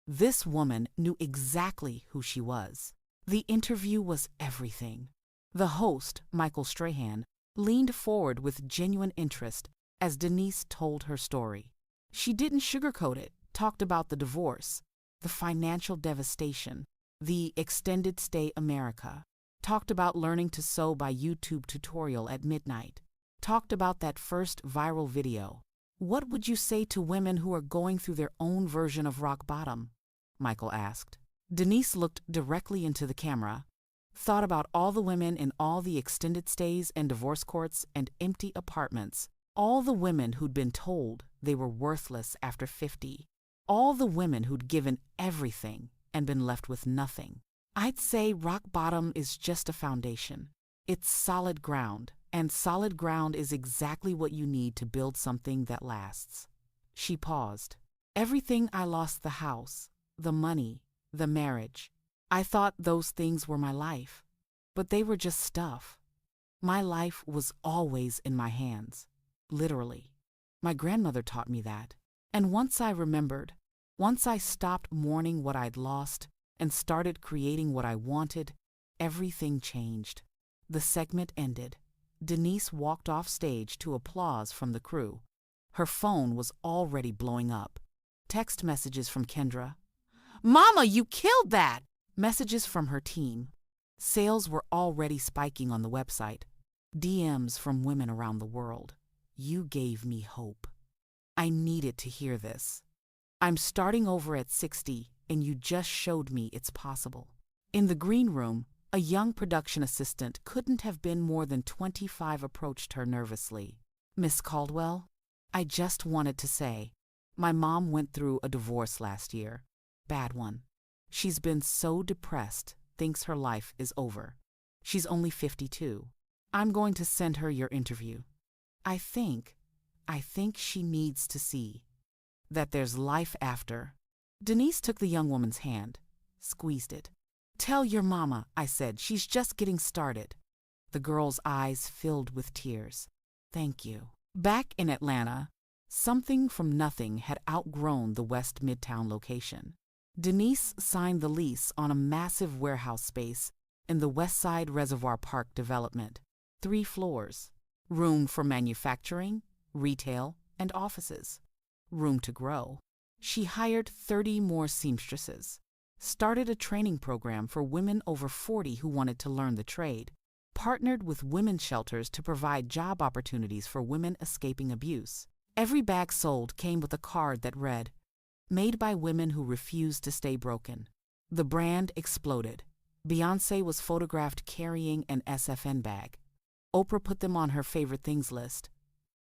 This woman knew exactly who she was. The interview was everything. The host, Michael Strahan, leaned forward with genuine interest, as Denise told her story. She didn't sugarcoat it, talked about the divorce, the financial devastation, the extended stay America, talked about learning to sew by YouTube tutorial at midnight, talked about that first viral video. What would you say to women who are going through their own version of rock bottom? Michael asked. Denise looked directly into the camera, thought about all the women in all the extended stays and divorce courts and empty apartments, all the women who'd been told they were worthless after 50, all the women who'd given everything and been left with nothing. I'd say rock bottom is just a foundation. It's solid ground, and solid ground is exactly what you need to build something that lasts. She paused. Everything I lost, the house, the money, the marriage. I thought those things were my life, but they were just stuff. My life was always in my hands, literally. My grandmother taught me that. And once I remembered, once I stopped mourning what I'd lost and started creating what I wanted, everything changed. The segment ended. Denise walked off stage to applause from the crew. Her phone was already blowing up. Text messages from Kendra. "Mama, you killed that!" Messages from her team. Sales were already spiking on the website. DMs from women around the world. "You gave me hope. I needed to hear this. I'm starting over at 60, and you just showed me it's possible." In the green room, a young production assistant couldn't have been more than 25 approached her nervously. "Miss Caldwell, I just wanted to say, my mom went through a divorce last year. Bad one. She's been so depressed, thinks her life is over. She's only 52. I'm going to send her your interview. I think she needs to see that there's life after." Denise took the young woman's hand, squeezed it. "Tell your mama," I said, "she's just getting started." The girl's eyes filled with tears. "Thank you." Back in Atlanta, something from nothing had outgrown the West Midtown location. Denise signed the lease on a massive warehouse space in the Westside Reservoir Park development. 3 floors. Room for manufacturing, retail, and offices. Room to grow. She hired 30 more seamstresses. Started a training program for women over 40 who wanted to learn the trade. Partnered with women's shelters to provide job opportunities for women escaping abuse. Every bag sold came with a card that read, "Made by women who refuse to stay broken." The brand exploded. Beyoncé was photographed carrying an SFN bag. Oprah put them on her favorite things list.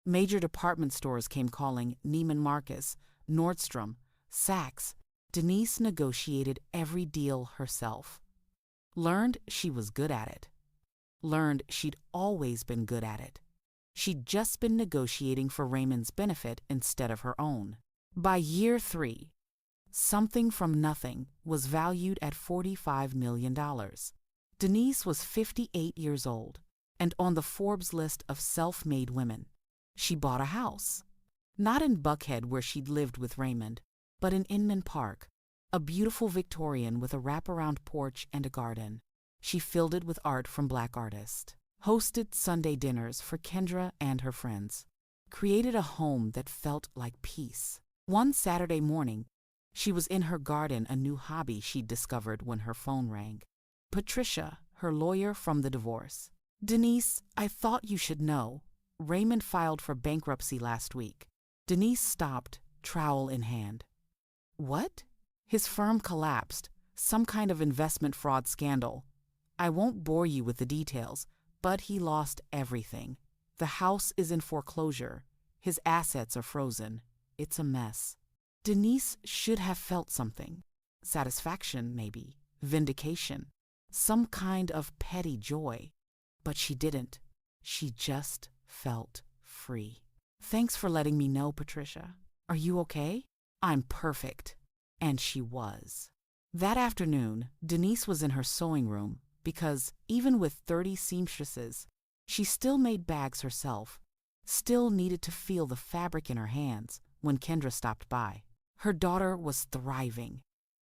Major department stores came calling. Neiman Marcus, Nordstrom, Saks. Denise negotiated every deal herself. Learned she was good at it. Learned she'd always been good at it. She'd just been negotiating for Raymond's benefit instead of her own. By year 3, something from nothing was valued at $45 million. Denise was 58 years old and on the Forbes list of self-made women. She bought a house. Not in Buckhead where she'd lived with Raymond, but in Inman Park, a beautiful Victorian with a wraparound porch and a garden. She filled it with art from Black artists. Hosted Sunday dinners for Kendra and her friends. Created a home that felt like peace. One Saturday morning, she was in her garden, a new hobby she'd discovered when her phone rang. Patricia, her lawyer from the divorce. "Denise, I thought you should know. Raymond filed for bankruptcy last week." Denise stopped, trowel in hand. "What?" "His firm collapsed. Some kind of investment fraud scandal. I won't bore you with the details, but he lost everything. The house is in foreclosure. His assets are frozen. It's a mess." Denise should have felt something. Satisfaction, maybe. Vindication. Some kind of petty joy. But she didn't. She just felt free. "Thanks for letting me know, Patricia. Are you okay?" "I'm perfect." And she was. That afternoon, Denise was in her sewing room because, even with 30 seamstresses, she still made bags herself, still needed to feel the fabric in her hands when Kendra stopped by. Her daughter was thriving.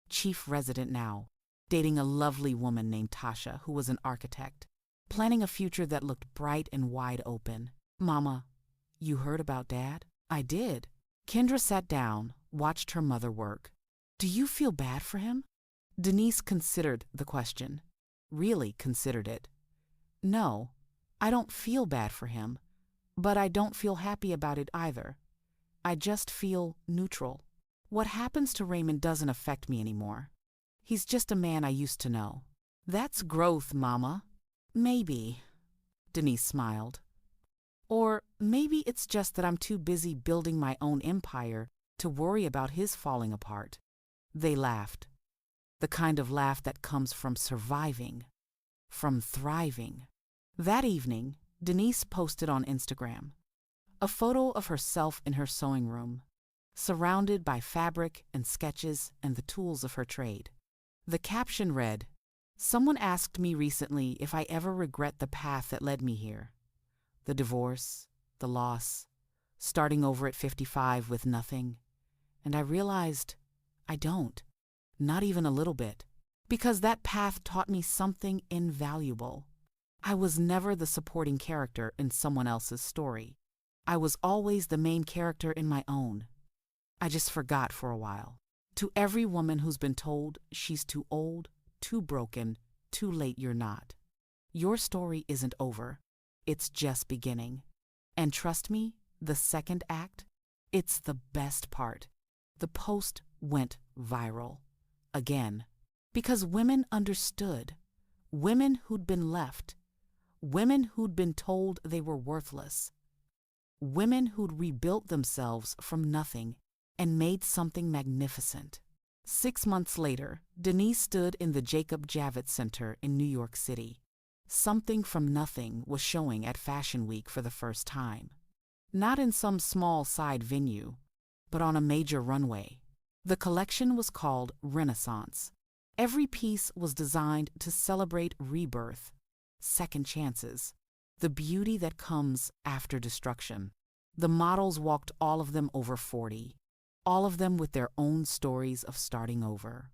Chief resident now, dating a lovely woman named Tasha who was an architect, planning a future that looked bright and wide open. "Mama, "You heard about Dad?" "I did." Kendra sat down, watched her mother work. "Do you feel bad for him?" Denise considered the question. Really considered it. "No, I don't feel bad for him, but I don't feel happy about it either. I just feel neutral. What happens to Raymond doesn't affect me anymore. He's just a man I used to know." "That's growth, Mama." "Maybe," Denise smiled. "Or maybe it's just that I'm too busy building my own empire to worry about his falling apart." They laughed. The kind of laugh that comes from surviving, from thriving. That evening, Denise posted on Instagram a photo of herself in her sewing room, surrounded by fabric and sketches and the tools of her trade. The caption read, "Someone asked me recently if I ever regret the path that led me here. The divorce, the loss, starting over at 55 with nothing. And I realized I don't, not even a little bit, because that path taught me something invaluable. I was never the supporting character in someone else's story. I was always the main character in my own. I just forgot for a while." To every woman who's been told she's too old, too broken, too late, you're not. Your story isn't over. It's just beginning. And trust me, the second act, it's the best part. The post went viral. Again. Because women understood. Women who'd been left. Women who'd been told they were worthless. Women who'd rebuilt themselves from nothing and made something magnificent. 6 months later, Denise stood in the Jacob Javits Center in New York City. Something from nothing was showing at Fashion Week for the first time. Not in some small side venue, but on a major runway. The collection was called Renaissance. Every piece was designed to celebrate rebirth, second chances, the beauty that comes after destruction. The models walked, all of them over 40, all of them with their own stories of starting over.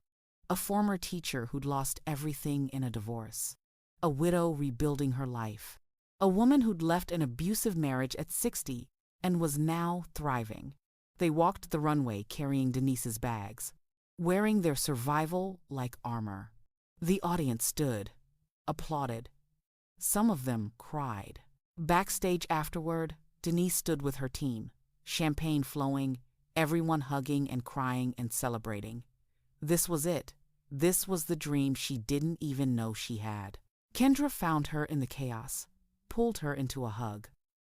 A former teacher who'd lost everything in a divorce, a widow rebuilding her life, a woman who'd left an abusive marriage at 60 and was now thriving. They walked the runway carrying Denise's bags, wearing their survival like armor. The audience stood, applauded. Some of them cried. Backstage afterward, Denise stood with her team, champagne flowing, everyone hugging and crying and celebrating. This was it. This was the dream she didn't even know she had. Kendra found her in the chaos, pulled her into a hug.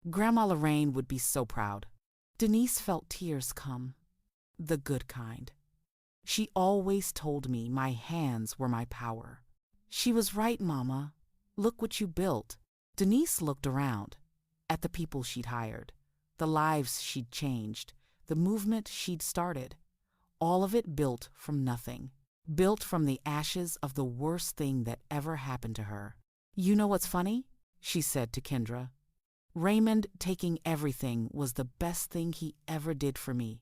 Grandma Lorraine would be so proud. Denise felt tears come. The good kind. She always told me my hands were my power. She was right, Mama. Look what you built. Denise looked around, at the people she'd hired, the lives she'd changed, the movement she'd started. All of it built from nothing, built from the ashes of the worst thing that ever happened to her. "You know what's funny?" she said to Kendra. "Raymond taking everything was the best thing he ever did for me,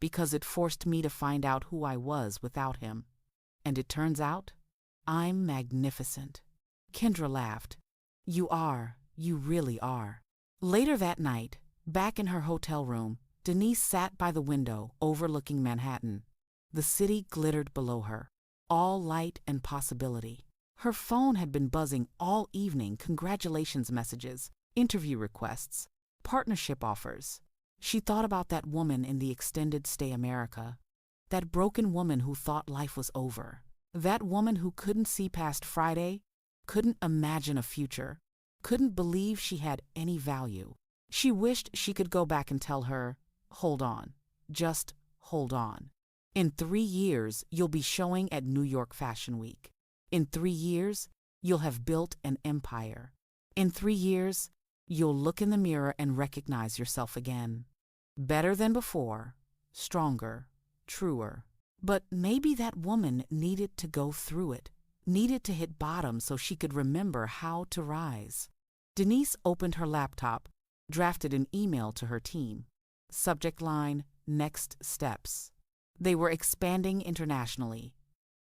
because it forced me to find out who I was without him. And it turns out, I'm magnificent." Kendra laughed. "You are. You really are." Later that night, back in her hotel room, Denise sat by the window overlooking Manhattan. The city glittered below her, all light and possibility. Her phone had been buzzing all evening, congratulations messages, interview requests, partnership offers. She thought about that woman in the extended stay America, that broken woman who thought life was over, that woman who couldn't see past Friday, couldn't imagine a future, couldn't believe she had any value. She wished she could go back and tell her, hold on, just hold on. In 3 years, you'll be showing at New York Fashion Week. In 3 years, you'll have built an empire. In 3 years, you'll look in the mirror and recognize yourself again. Better than before, stronger, truer. But maybe that woman needed to go through it, needed to hit bottom so she could remember how to rise. Denise opened her laptop, drafted an email to her team. Subject line, next steps. They were expanding internationally.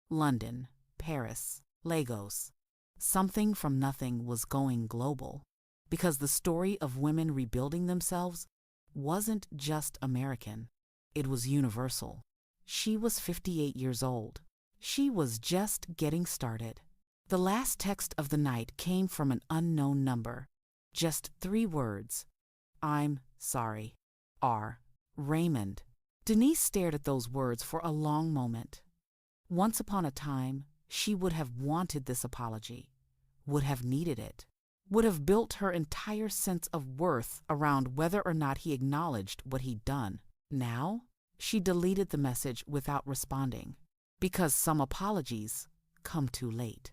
London, Paris, Lagos. Something from nothing was going global. Because the story of women rebuilding themselves wasn't just American. It was universal. She was 58 years old. She was just getting started. The last text of the night came from an unknown number. Just 3 words. "I'm sorry. R. Raymond." Denise stared at those words for a long moment. Once upon a time, she would have wanted this apology, would have needed it, would have built her entire sense of worth around whether or not he acknowledged what he'd done. Now, she deleted the message without responding, because some apologies come too late,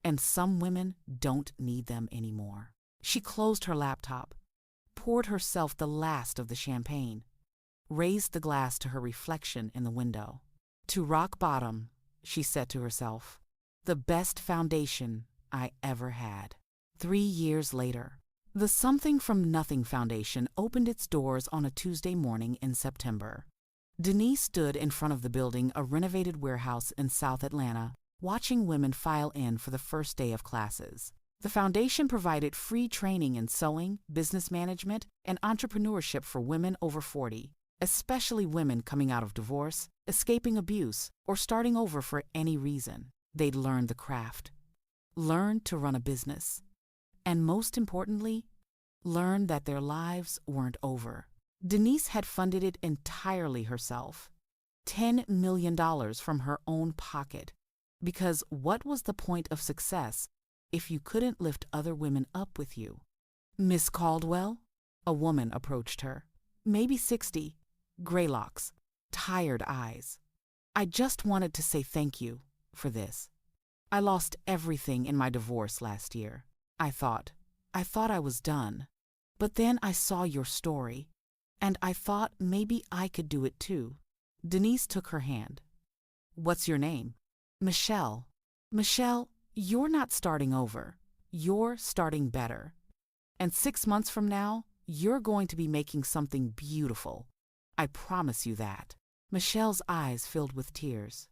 and some women don't need them anymore. She closed her laptop, poured herself the last of the champagne, raised the glass to her reflection in the window. To rock bottom, she said to herself, the best foundation I ever had. 3 years later, the Something from Nothing Foundation opened its doors on a Tuesday morning in September. Denise stood in front of the building, a renovated warehouse in South Atlanta, watching women file in for the first day of classes. The foundation provided free training in sewing, business management, and entrepreneurship for women over 40, especially women coming out of divorce, escaping abuse, or starting over for any reason. They'd learned the craft, learned to run a business, and most importantly, learned that their lives weren't over. Denise had funded it entirely herself, $10 million from her own pocket, because what was the point of success if you couldn't lift other women up with you? "Miss Caldwell?" A woman approached her, maybe 60, gray locks, tired eyes. "I just wanted to say thank you for this. I lost everything in my divorce last year. I thought I was done. But then I saw your story, and I thought maybe I could do it too." Denise took her hand. "What's your name?" "Michelle." "Michelle, you're not starting over. You're starting better. And 6 months from now, you're going to be making something beautiful. I promise you that." Michelle's eyes filled with tears.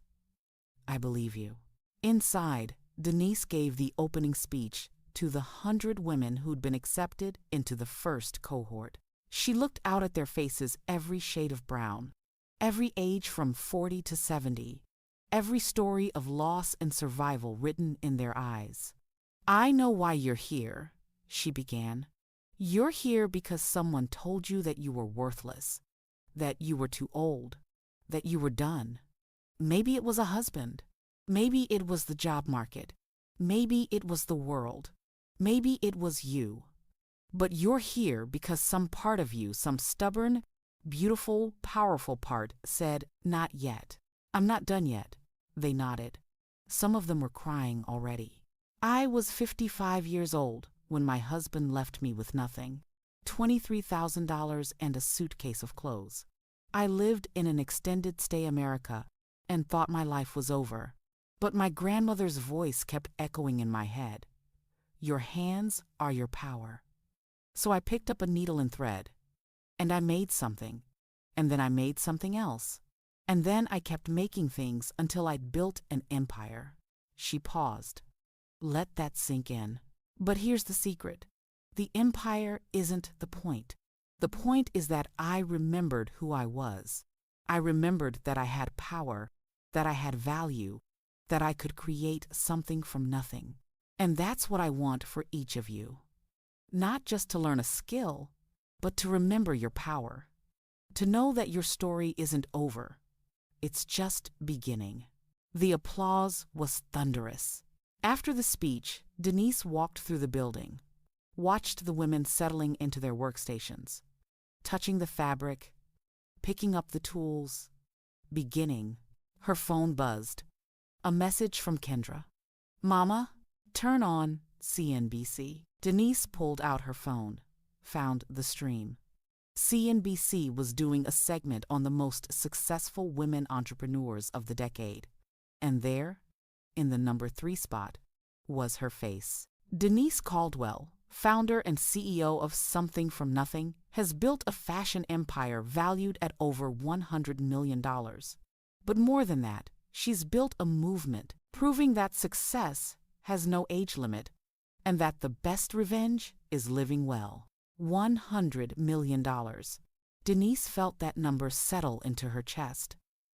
"I believe you." Inside, Denise gave the opening speech to the 100 women who'd been accepted into the first cohort. She looked out at their faces, every shade of brown, every age from 40 to 70, every story of loss and survival written in their eyes. "I know why you're here," she began. "You're here because someone told you that you were worthless, that you were too old, that you were done. Maybe it was a husband. Maybe it was the job market. Maybe it was the world. Maybe it was you. But you're here because some part of you, some stubborn, beautiful, powerful part, said, 'Not yet. I'm not done yet.'" They nodded. Some of them were crying already. "I was 55 years old when my husband left me with nothing, $23,000 and a suitcase of clothes. I lived in an extended stay America and thought my life was over. But my grandmother's voice kept echoing in my head. 'Your hands are your power.' So I picked up a needle and thread, and I made something, and then I made something else, and then I kept making things until I'd built an empire." She paused. "Let that sink in. But here's the secret. The empire isn't the point. The point is that I remembered who I was. I remembered that I had power, that I had value, that I could create something from nothing. And that's what I want for each of you. Not just to learn a skill, but to remember your power. To know that your story isn't over. It's just beginning." The applause was thunderous. After the speech, Denise walked through the building, watched the women settling into their workstations, touching the fabric, picking up the tools, beginning. Her phone buzzed. A message from Kendra. "Mama, turn on CNBC." Denise pulled out her phone, found the stream. CNBC was doing a segment on the most successful women entrepreneurs of the decade. And there, in the number 3 spot, was her face. Denise Caldwell, founder and CEO of Something from Nothing, has built a fashion empire valued at over $100 million. But more than that, she's built a movement proving that success has no age limit and that the best revenge is living well. $100 million. Denise felt that number settle into her chest.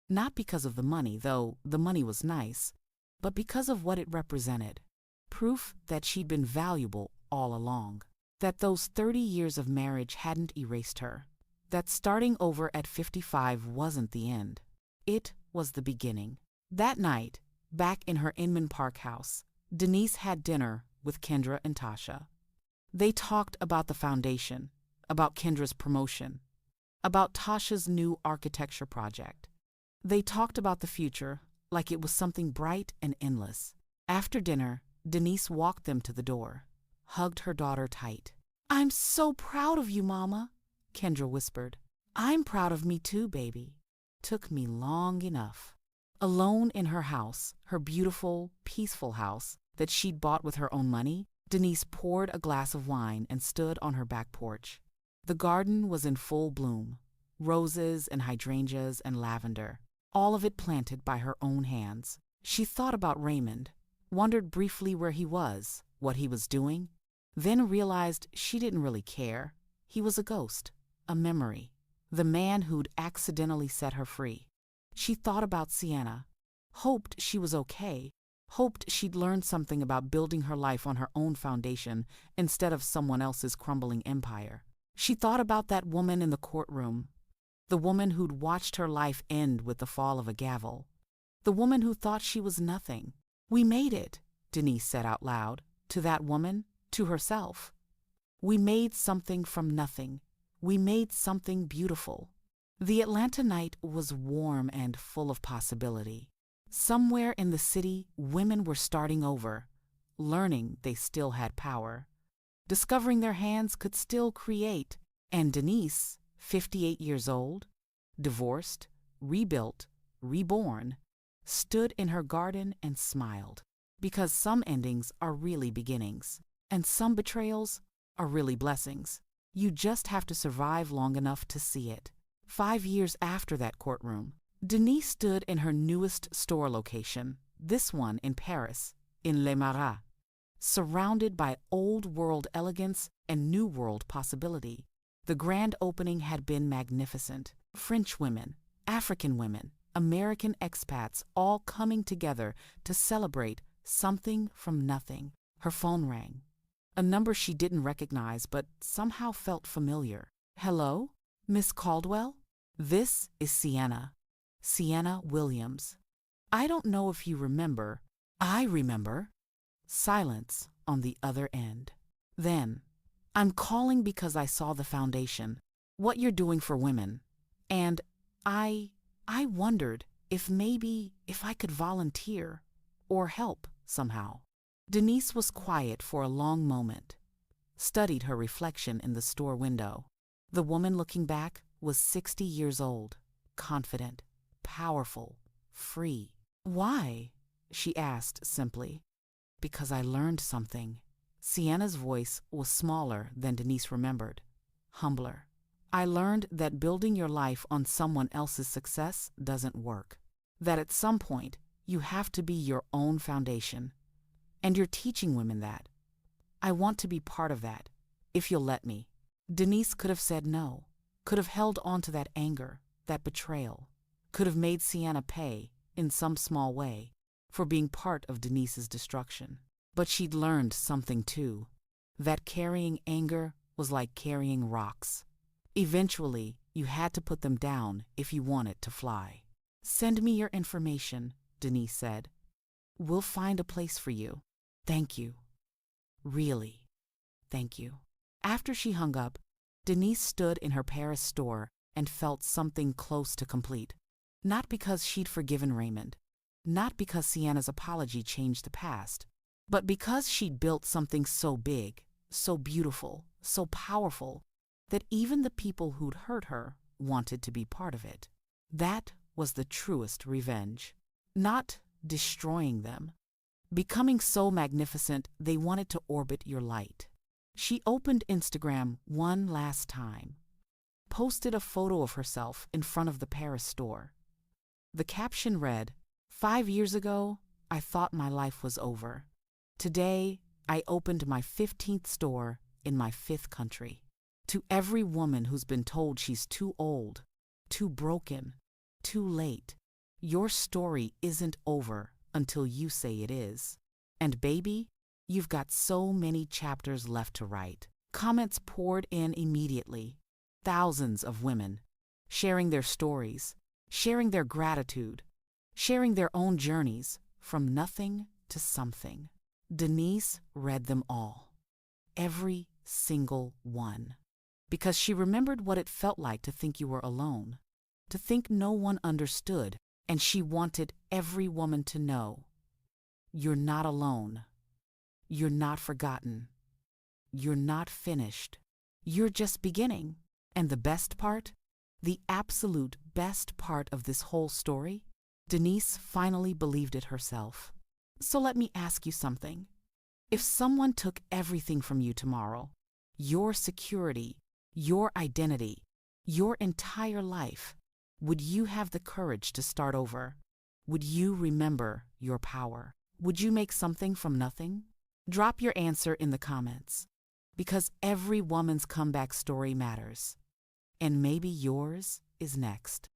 Not because of the money, though the money was nice, but because of what it represented. Proof that she'd been valuable all along. That those 30 years of marriage hadn't erased her. That starting over at 55 wasn't the end. It was the beginning. That night, back in her Inman Park house, Denise had dinner with Kendra and Tasha. They talked about the foundation, about Kendra's promotion, about Tasha's new architecture project. They talked about the future like it was something bright and endless. After dinner, Denise walked them to the door, hugged her daughter tight. "I'm so proud of you, Mama," Kendra whispered. "I'm proud of me too, baby. Took me long enough." Alone in her house, her beautiful, peaceful house that she'd bought with her own money, Denise poured a glass of wine and stood on her back porch. The garden was in full bloom, roses and hydrangeas and lavender, all of it planted by her own hands. She thought about Raymond, wondered briefly where he was, what he was doing, then realized she didn't really care. He was a ghost, a memory, the man who'd accidentally set her free. She thought about Sienna, hoped she was okay, hoped she'd learned something about building her life on her own foundation instead of someone else's crumbling empire. She thought about that woman in the courtroom, the woman who'd watched her life end with the fall of a gavel, the woman who thought she was nothing. "We made it," Denise said out loud, to that woman, to herself. "We made something from nothing. We made something beautiful." The Atlanta night was warm and full of possibility. Somewhere in the city, women were starting over, learning they still had power, discovering their hands could still create. And Denise, 58 years old, divorced, rebuilt, reborn, stood in her garden and smiled. Because some endings are really beginnings, and some betrayals are really blessings. You just have to survive long enough to see it. 5 years after that courtroom, Denise stood in her newest store location, this one in Paris, in Les Marais, surrounded by old-world elegance and new-world possibility. The grand opening had been magnificent. French women, African women, American expats all coming together to celebrate something from nothing. Her phone rang. A number she didn't recognize but somehow felt familiar. "Hello? Miss Caldwell? This is Sienna. Sienna Williams. I don't know if you remember." "I remember." Silence on the other end. Then, "I'm calling because I saw the foundation, what you're doing for women. And I wondered if I could volunteer or help somehow." Denise was quiet for a long moment, studied her reflection in the store window. The woman looking back was 60 years old, confident, powerful, free. "Why?" she asked simply. "Because I learned something." Sienna's voice was smaller than Denise remembered, humbler. "I learned that building your life on someone else's success doesn't work. That at some point, you have to be your own foundation. And you're teaching women that. I want to be part of that, if you'll let me." Denise could have said no, could have held on to that anger, that betrayal, could have made Sienna pay, in some small way, for being part of Denise's destruction. But she'd learned something too, that carrying anger was like carrying rocks. Eventually, you had to put them down if you wanted to fly. "Send me your information," Denise said. "We'll find a place for you. Thank you. Really, thank you." After she hung up, Denise stood in her Paris store and felt something close to complete. Not because she'd forgiven Raymond, not because Sienna's apology changed the past, but because she'd built something so big, so beautiful, so powerful, that even the people who'd hurt her wanted to be part of it. That was the truest revenge. Not destroying them, becoming so magnificent they wanted to orbit your light. She opened Instagram one last time, posted a photo of herself in front of the Paris store. The caption read, "5 years ago, I thought my life was over. Today, I opened my 15th store in my 5th country." To every woman who's been told she's too old, too broken, too late, your story isn't over until you say it is. And baby, you've got so many chapters left to write. Comments poured in immediately. Thousands of women sharing their stories, sharing their gratitude, sharing their own journeys from nothing to something. Denise read them all, every single one, because she remembered what it felt like to think you were alone, to think no one understood, and she wanted every woman to know, you're not alone, you're not forgotten, you're not finished, you're just beginning. And the best part, the absolute best part of this whole story, Denise finally believed it herself. So let me ask you something. If someone took everything from you tomorrow, your security, your identity, your entire life, would you have the courage to start over? Would you remember your power? Would you make something from nothing? Drop your answer in the comments, because every woman's comeback story matters. And maybe yours is next.